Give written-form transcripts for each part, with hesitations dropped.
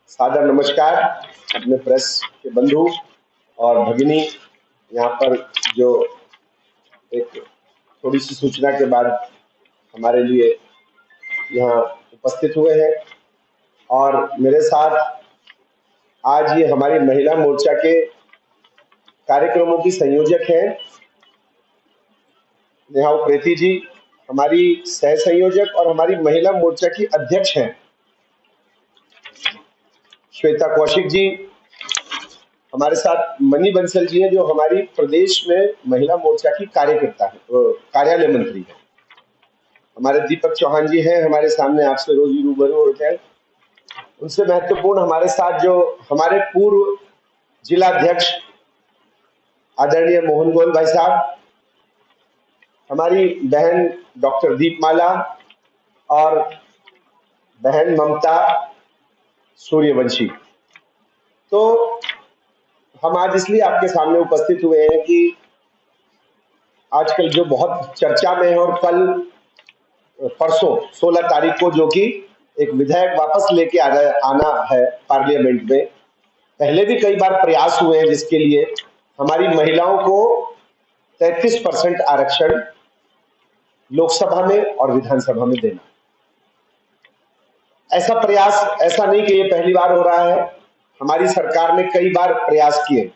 सादर नमस्कार अपने प्रेस के बंधु और भगिनी। यहाँ पर जो एक थोड़ी सी सूचना के बाद हमारे लिए यहाँ उपस्थित हुए हैं और मेरे साथ आज ये हमारी महिला मोर्चा के कार्यक्रमों की संयोजक हैं नेहा उप्रेती जी, हमारी सह संयोजक और हमारी महिला मोर्चा की अध्यक्ष हैं श्वेता कौशिक जी। हमारे साथ मनी बंसल जी हैं जो हमारी प्रदेश में महिला मोर्चा की कार्यकर्ता है, कार्यालय मंत्री है। हमारे दीपक चौहान जी हैं, हमारे सामने आपसे रोज रूबरू होते हैं। उनसे महत्वपूर्ण हमारे साथ जो हमारे पूर्व जिला अध्यक्ष आदरणीय मोहन गोयल भाई साहब, हमारी बहन डॉक्टर दीपमाला और बहन ममता सूर्यवंशी। तो हम आज इसलिए आपके सामने उपस्थित हुए हैं कि आजकल जो बहुत चर्चा में है और कल परसों 16 तारीख को जो कि एक विधेयक वापस लेके आना है पार्लियामेंट में। पहले भी कई बार प्रयास हुए हैं जिसके लिए हमारी महिलाओं को 33% आरक्षण लोकसभा में और विधानसभा में देना। ऐसा प्रयास ऐसा नहीं कि ये पहली बार हो रहा है, हमारी सरकार ने कई बार प्रयास किए।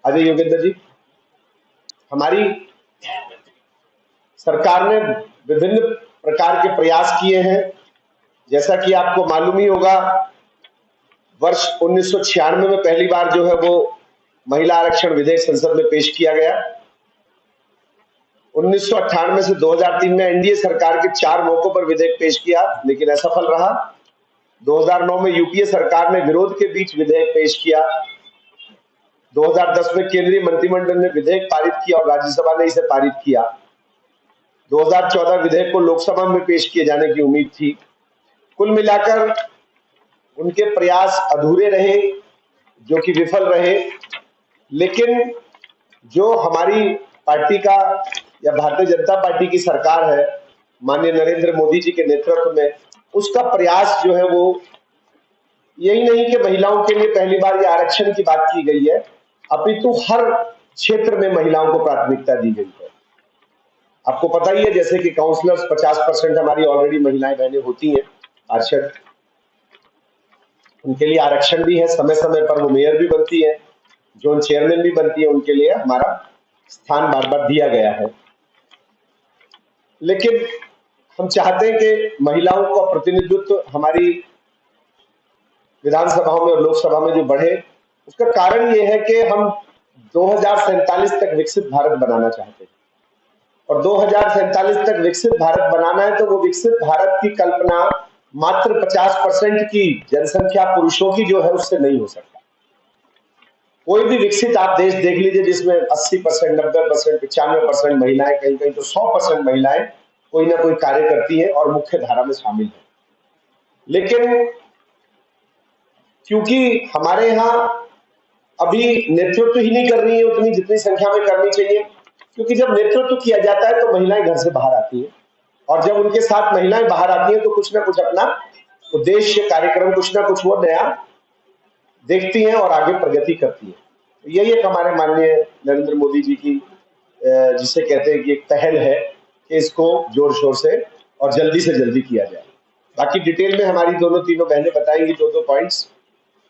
अजय योगेंद्र जी, हमारी सरकार ने विभिन्न प्रकार के प्रयास किए हैं। जैसा कि आपको मालूम ही होगा, वर्ष 1996 में पहली बार जो है वो महिला आरक्षण विधेयक संसद में पेश किया गया। 1998 से 2003 में एनडीए सरकार के 4 मौकों पर विधेयक पेश किया लेकिन असफल रहा। 2009 में यूपीए सरकार ने विरोध के बीच विधेयक पेश किया। 2010 में केंद्रीय मंत्रिमंडल ने विधेयक पारित किया और राज्यसभा ने इसे पारित किया। 2014 विधेयक को लोकसभा में पेश किए जाने की उम्मीद थी। कुल मिलाकर उनके प्रयास अधूरे रहे, जो कि विफल रहे। लेकिन जो हमारी पार्टी का या भारतीय जनता पार्टी की सरकार है माननीय नरेंद्र मोदी जी के नेतृत्व में, उसका प्रयास जो है वो यही नहीं कि महिलाओं के लिए पहली बार ये आरक्षण की बात की गई है, अपितु हर क्षेत्र में महिलाओं को प्राथमिकता दी गई है। आपको पता ही है जैसे कि काउंसलर्स 50% हमारी ऑलरेडी महिलाएं बहनें होती हैं पार्षद, उनके लिए आरक्षण भी है। समय समय पर वो मेयर भी बनती है, जोन चेयरमैन भी बनती है, उनके लिए हमारा स्थान बार बार दिया गया है। लेकिन हम चाहते हैं कि महिलाओं का प्रतिनिधित्व हमारी विधानसभाओं में और लोकसभा में जो बढ़े। उसका कारण ये है कि हम 2047 तक विकसित भारत बनाना चाहते हैं और 2047 तक विकसित भारत बनाना है तो वो विकसित भारत की कल्पना मात्र 50% की जनसंख्या पुरुषों की जो है उससे नहीं हो सकता। कोई भी विकसित आप देश देख लीजिए जिसमें 80%, 90%, 95% महिलाएं, कहीं कहीं तो 100% महिलाएं कोई ना कोई कार्य करती है और मुख्य धारा में शामिल है। लेकिन क्योंकि हमारे यहाँ अभी नेतृत्व ही नहीं कर रही है उतनी जितनी संख्या में करनी चाहिए, क्योंकि जब नेतृत्व किया जाता है तो महिलाएं घर से बाहर आती है और जब उनके साथ महिलाएं बाहर आती हैं तो कुछ ना कुछ अपना उद्देश्य, कार्यक्रम, कुछ ना कुछ वो नया देखती हैं और आगे प्रगति करती है। तो यही एक हमारे माननीय नरेंद्र मोदी जी की जिसे कहते हैं कि एक पहल है कि इसको जोर शोर से और जल्दी से जल्दी किया जाए। बाकी डिटेल में हमारी दोनों तीनों बहनें बताएंगी 2-2 पॉइंट्स।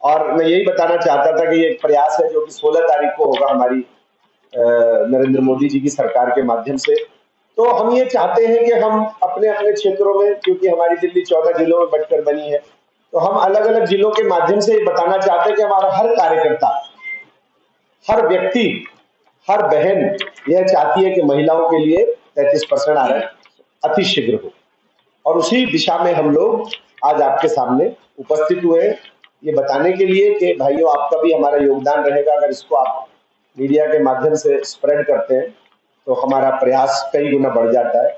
और मैं यही बताना चाहता था कि ये एक प्रयास है जो कि 16 तारीख को होगा हमारी नरेंद्र मोदी जी की सरकार के माध्यम से। तो हम ये चाहते हैं कि हम अपने अपने क्षेत्रों में, क्योंकि हमारी दिल्ली 14 जिलों में बंटकर बनी है, तो हम अलग अलग जिलों के माध्यम से ये बताना चाहते हैं कि हमारा हर कार्यकर्ता, हर व्यक्ति, हर बहन यह चाहती है कि महिलाओं के लिए 33% आरक्षण अति शीघ्र हो और उसी दिशा में हम लोग आज आपके सामने उपस्थित हुए हैं ये बताने के लिए कि भाइयों आपका भी हमारा योगदान रहेगा। अगर इसको आप मीडिया के माध्यम से स्प्रेड करते हैं तो हमारा प्रयास कई गुना बढ़ जाता है।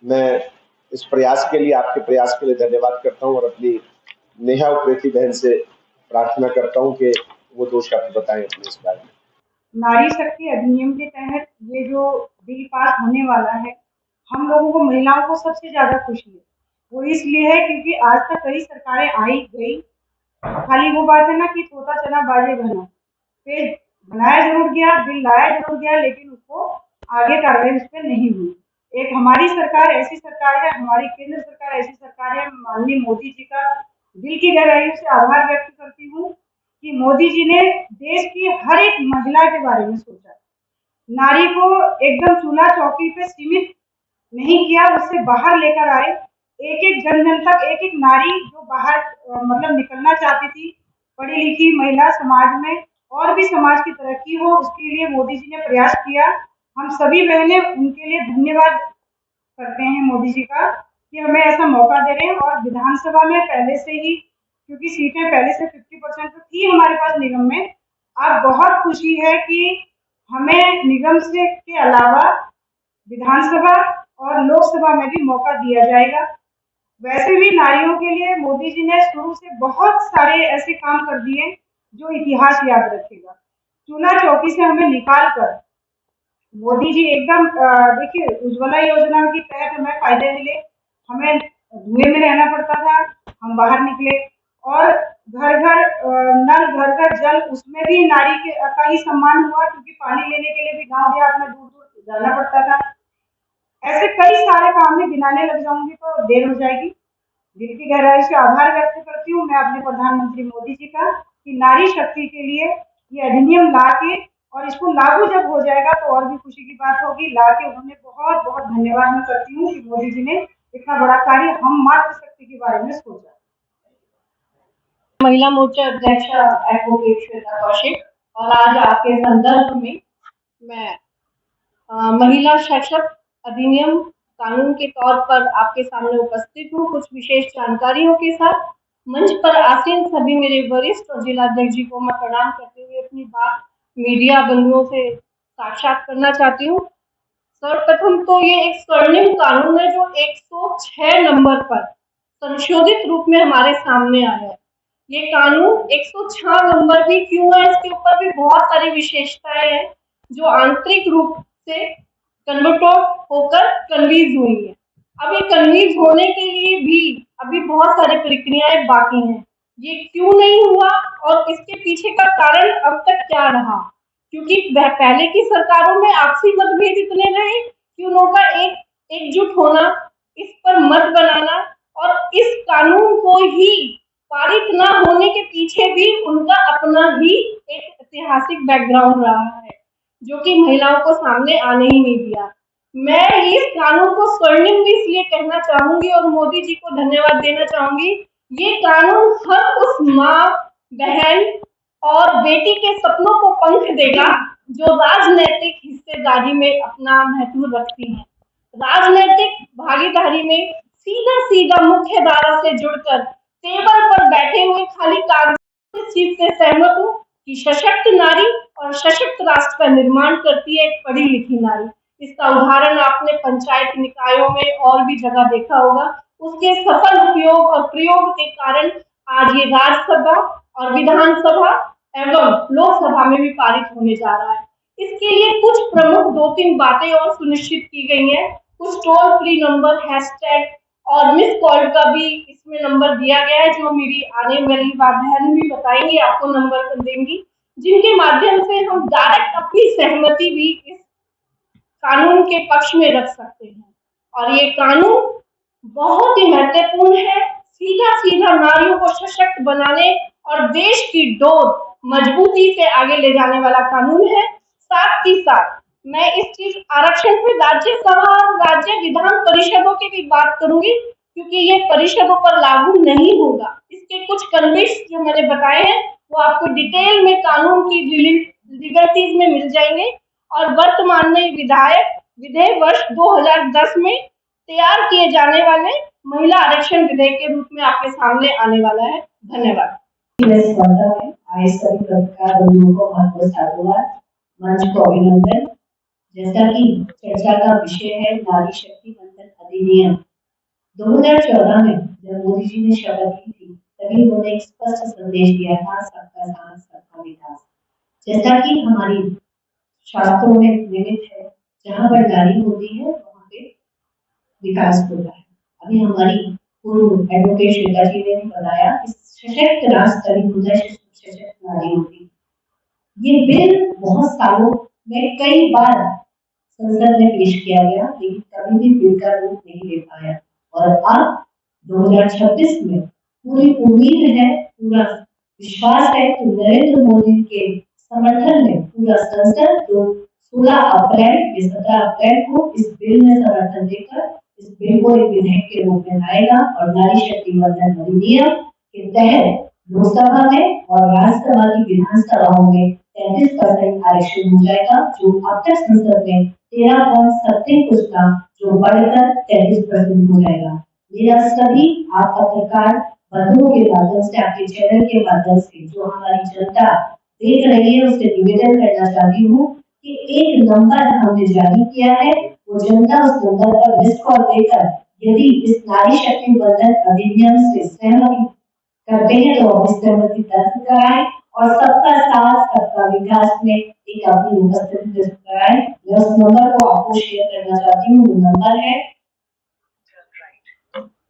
मैं इस प्रयास के लिए, आपके प्रयास के लिए धन्यवाद करता हूं और अपनी नेहा उप्रेती बहन से प्रार्थना करता हूं कि वो 2 शब्द बताएं अपने इस बारे में। नारी शक्ति अधिनियम के तहत ये जो बिल पास होने वाला है, हम लोगों को, महिलाओं को सबसे ज्यादा खुशी है। वो इसलिए है क्योंकि आज तक कई सरकारें आई गई, खाली वो बात है ना कि तोता चना बाजे बना, पेज बनाया जरूर गया, बिल लाया जरूर गया, लेकिन उसको आगे कार्रवाई उस पर नहीं हुई। एक हमारी सरकार ऐसी सरकार है, हमारी केंद्र सरकार ऐसी सरकार है, माननीय मोदी जी का दिल की गहराइयों से आभार व्यक्त करती हूँ कि मोदी जी ने देश की हर एक महिला के बारे में सोचा, नारी को एकदम चूल्हा चौकी पे सीमित नहीं किया, उससे बाहर लेकर आए। एक एक जन जन तक, एक एक नारी जो बाहर मतलब निकलना चाहती थी, पढ़ी लिखी महिला समाज में और भी समाज की तरक्की हो, उसके लिए मोदी जी ने प्रयास किया। हम सभी बहनें उनके लिए धन्यवाद करते हैं मोदी जी का कि हमें ऐसा मौका दे रहे हैं। और विधानसभा में पहले से ही, क्योंकि सीटें पहले से 50% तो थी हमारे पास निगम में, अब बहुत खुशी है कि हमें निगम से के अलावा विधानसभा और लोकसभा में भी मौका दिया जाएगा। वैसे भी नारियों के लिए मोदी जी ने शुरू से बहुत सारे ऐसे काम कर दिए जो इतिहास याद रखेगा। चूल्हा चौकी से हमें निकाल कर मोदी जी एकदम देखिए, उज्ज्वला योजना के तहत हमें फायदे मिले, हमें धुएं में रहना पड़ता था, हम बाहर निकले। और घर घर नल, घर घर जल, उसमें भी नारी का ही सम्मान हुआ, क्योंकि पानी लेने के लिए भी गांव देहात में दूर दूर जाना पड़ता था। ऐसे कई सारे काम में गिनाने लग जाऊंगी तो देर हो जाएगी। दिल की गहराई से आभार व्यक्त करती हूँ मैं अपने प्रधानमंत्री मोदी जी का कि नारी शक्ति के लिए ये अधिनियम ला के, और इसको लागू जब हो जाएगा तो और भी खुशी की बात होगी, ला के उन्होंने बहुत बहुत धन्यवाद मैं करती हूँ कि मोदी जी ने इतना बड़ा कार्य हम मातृ शक्ति के बारे में सोचा। महिला मोर्चा अध्यक्ष एडवोकेट श्वेता कौशिक, और आज आपके संदर्भ में मैं महिला सशक्त अधिनियम कानून के तौर पर आपके सामने उपस्थित हूँ कुछ विशेष जानकारियों के साथ। मंच पर आसीन सभी मेरे वरिष्ठ और जिलाध्यक्ष जी को मैं प्रणाम करते हुए अपनी बात मीडिया बंधुओं से साक्षात करना चाहती हूँ। सर्वप्रथम तो ये एक स्वर्णिम कानून है जो 106 नंबर पर संशोधित रूप में हमारे सामने आया है। ये कानून 106 नंबर भी क्यों है, इसके ऊपर भी बहुत सारी विशेषताएं हैं जो आंतरिक रूप से कन्वर्ट होकर कन्वीज हुई है। अब ये कन्वीज होने के लिए भी अभी बहुत सारी प्रक्रियाएं बाकी हैं। ये क्यों नहीं हुआ और इसके पीछे का कारण अब तक क्या रहा, क्योंकि पहले की सरकारों में आपसी मतभेद इतने रहे कि उनका एकजुट होना, इस पर मत बनाना और इस कानून को ही पारित न होने के पीछे भी उनका अपना ही एक ऐतिहासिक बैकग्राउंड रहा है जो कि महिलाओं को सामने आने ही नहीं दिया। मैं इस कानून को स्वर्णिम भी इसलिए कहना चाहूंगी और मोदी जी को धन्यवाद देना चाहूंगी। ये कानून हर उस माँ, बहन और बेटी के सपनों को पंख देगा जो राजनीतिक हिस्सेदारी में अपना महत्व रखती है। राजनीतिक भागीदारी में सीधा सीधा मुख्य धारा से जुड़कर टेबल पर बैठे हुए खाली कागज इस चीज से सहमत हूँ कि सशक्त नारी और सशक्त राष्ट्र का निर्माण करती है एक पढ़ी लिखी नारी। इसका उदाहरण आपने पंचायत निकायों में और भी जगह देखा होगा। उसके सफल उपयोग और प्रयोग के कारण आज ये राज्यसभा और विधानसभा एवं लोकसभा में भी पारित होने जा रहा है। इसके लिए कुछ प्रमुख 2-3 बातें और सुनिश्चित की गई हैं। कुछ टोल फ्री नंबर, हैशटैग और मिस कॉल का भी इसमें नंबर दिया गया है, जो मेरी आने वाली बहन भी बताएंगी, आपको नंबर कर देंगी, जिनके माध्यम से हम डायरेक्ट अपनी सहमति भी इस कानून के पक्ष में रख सकते हैं। और ये कानून बहुत ही महत्वपूर्ण है, सीधा सीधा नारियों को सशक्त बनाने और देश की डोर मजबूती से आगे ले जाने वाला कानून है। साथ ही साथ मैं इस चीज आरक्षण पे राज्यसभा और राज्य विधान परिषदों की भी बात करूंगी, क्योंकि ये परिषदों पर लागू नहीं होगा। इसके कुछ कन्विक्स जो मैंने बताए हैं वो आपको डिटेल में कानून की लिबर्टीज में मिल जाएंगे। और वर्तमान में विधेयक वर्ष 2010 में तैयार किए जाने वाले महिला आरक्षण विधेयक के रूप में आपके सामने आने वाला है। धन्यवाद। मंच को अभिनंदन। जैसा कि चर्चा का विषय है नारी शक्ति बंधन अधिनियम, 2014 में जब मोदी जी ने शपथ ली थी तभी उन्होंने एक स्पष्ट संदेश दिया था, सबका साथ सबका विकास। जैसा कि हमारी शास्त्रों में निहित है, जहाँ पर नारी होती है वहाँ पे विकास होता है। अभी हमारी पूर्व एडवोकेट श्वेता जी ने भी बताया कि सशक्त राष्ट्र तभी होता है सशक्त नारी होती। ये बिल बहुत सालों में कई बार संसद में पेश किया गया, लेकिन कभी भी बिल का रूप नहीं ले पाया। और अब 2026 में पूरी उम्मीद है, पूरा विश्वास है कि नरेंद्र मोदी के समर्थन में पूरा संसद जो 16 अप्रैल या 17 अप्रैल को इस बिल में समर्थन देकर इस बिल को एक विधेयक के रूप में लाएगा और नारी शक्ति वंदन अधिनियम के तहत लोकसभा में और राज्यसभा की विधानसभाओं में 33% आरक्षण हो जाएगा, जो अब तक संसद में 13.70 कुछ था, जो बढ़कर 33% हो जाएगा। मेरा सभी आप पत्रकार बंधुओं के माध्यम से, आपके चैनल के माध्यम से जो हमारी जनता देख रही है, उससे निवेदन करना चाहती हूँ कि एक नंबर हमने जारी किया है, वो जनता उस नंबर पर मिस कॉल देकर यदि इस नारी शक्ति वंदन अधिनियम से सहमति करते हैं तो हम इस सहमति दर्ज कराएं और सबका साथ सबका विकास में एक अपनी उपस्थिति दर्ज कराएं। मैं उस नंबर को आपको शेयर करना चाहती हूँ। वो नंबर है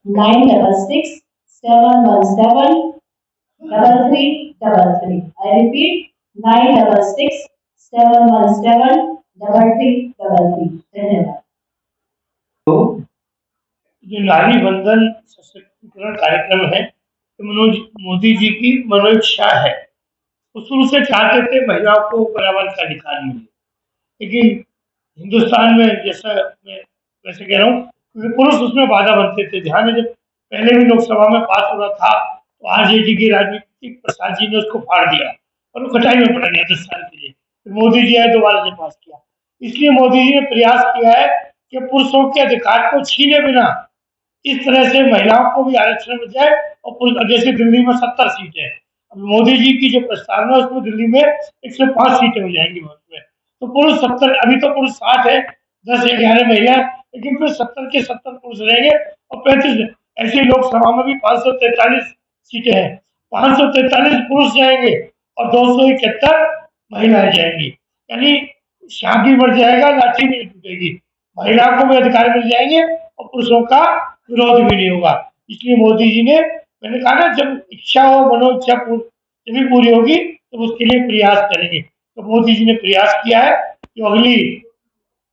9667173333। I repeat 9667173333। धन्यवाद। तो जो नारी वंदन सशक्तिकरण कार्यक्रम है, तो मोदी जी की मनोइच्छा है। वो शुरू से चाहते थे महिलाओं को बराबर का अधिकार मिले, लेकिन हिंदुस्तान में जैसा मैं वैसे कह रहा हूँ, क्योंकि पुरुष उसमें बाधा बनते थे। ध्यान में जब पहले भी लोकसभा में पास हो रहा था तो आरजेडी की राजनीतिक प्रसाद जी ने उसको फाड़ दिया और वो कटाई में पड़ गया 10 साल के लिए। फिर मोदी जी आए, दोबारा से पास किया। इसलिए मोदी जी ने प्रयास किया है कि पुरुषों के अधिकार को छीने बिना इस तरह से महिलाओं को भी आरक्षण मिल जाए। और जैसे दिल्ली में 70 सीटें हैं, मोदी जी की जो प्रस्तावना है उसमें दिल्ली में 105 सीटें हो जाएंगी उसमें। तो पुरुष 70, अभी तो पुरुष 60 है, 10-11 महिला, लेकिन फिर 70 के 70 पुरुष रहेंगे और 35 ऐसे लोकसभा में भी 543 सीटें हैं, 543 पुरुष जाएंगे और 271 महिलाएं जाएंगी। यानी शादी बढ़ जाएगा, लाठी नहीं टूटेगी, महिलाओं को भी अधिकार मिल जाएंगे और पुरुषों का विरोध भी नहीं होगा। इसलिए मोदी जी ने, मैंने कहा ना, जब इच्छा हो, मनोइच्छा जब भी पूरी होगी तो उसके लिए प्रयास करेंगे। तो मोदी जी ने प्रयास किया है कि अगली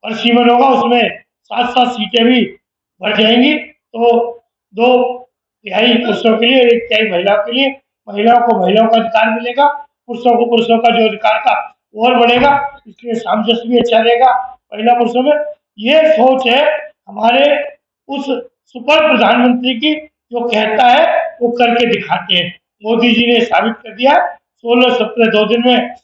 परिसीमन होगा उसमें 7-7 सीटें भी बढ़ जाएंगी, तो 2/3 पुरुषों के लिए, 1/3 महिलाओं के लिए। महिलाओं को महिलाओं का अधिकार मिलेगा, पुरुषों को पुरुषों का जो अधिकार था वो और बढ़ेगा। इसलिए सामंजस्य भी अच्छा रहेगा महिला पुरुषों में। ये सोच है हमारे उस सुपर प्रधानमंत्री की, जो कहता है वो करके दिखाते हैं। मोदी जी ने साबित कर दिया 16-17 2 दिन में।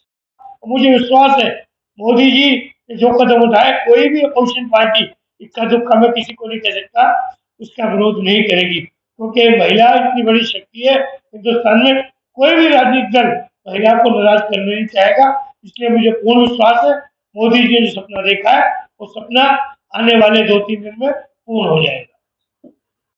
मुझे विश्वास है मोदी जी ने जो कदम उठाए, कोई भी अपोजिशन पार्टी इक्का दुक्का में किसी को नहीं कह सकता उसका विरोध नहीं करेगी, क्योंकि महिला इतनी बड़ी शक्ति है हिंदुस्तान में। कोई भी राजनीतिक दल महिला को नाराज करना नहीं चाहेगा। इसलिए मुझे पूर्ण विश्वास है मोदी जी ने जो सपना देखा है वो सपना आने वाले 2-3 दिन में पूर्ण हो जाएगा।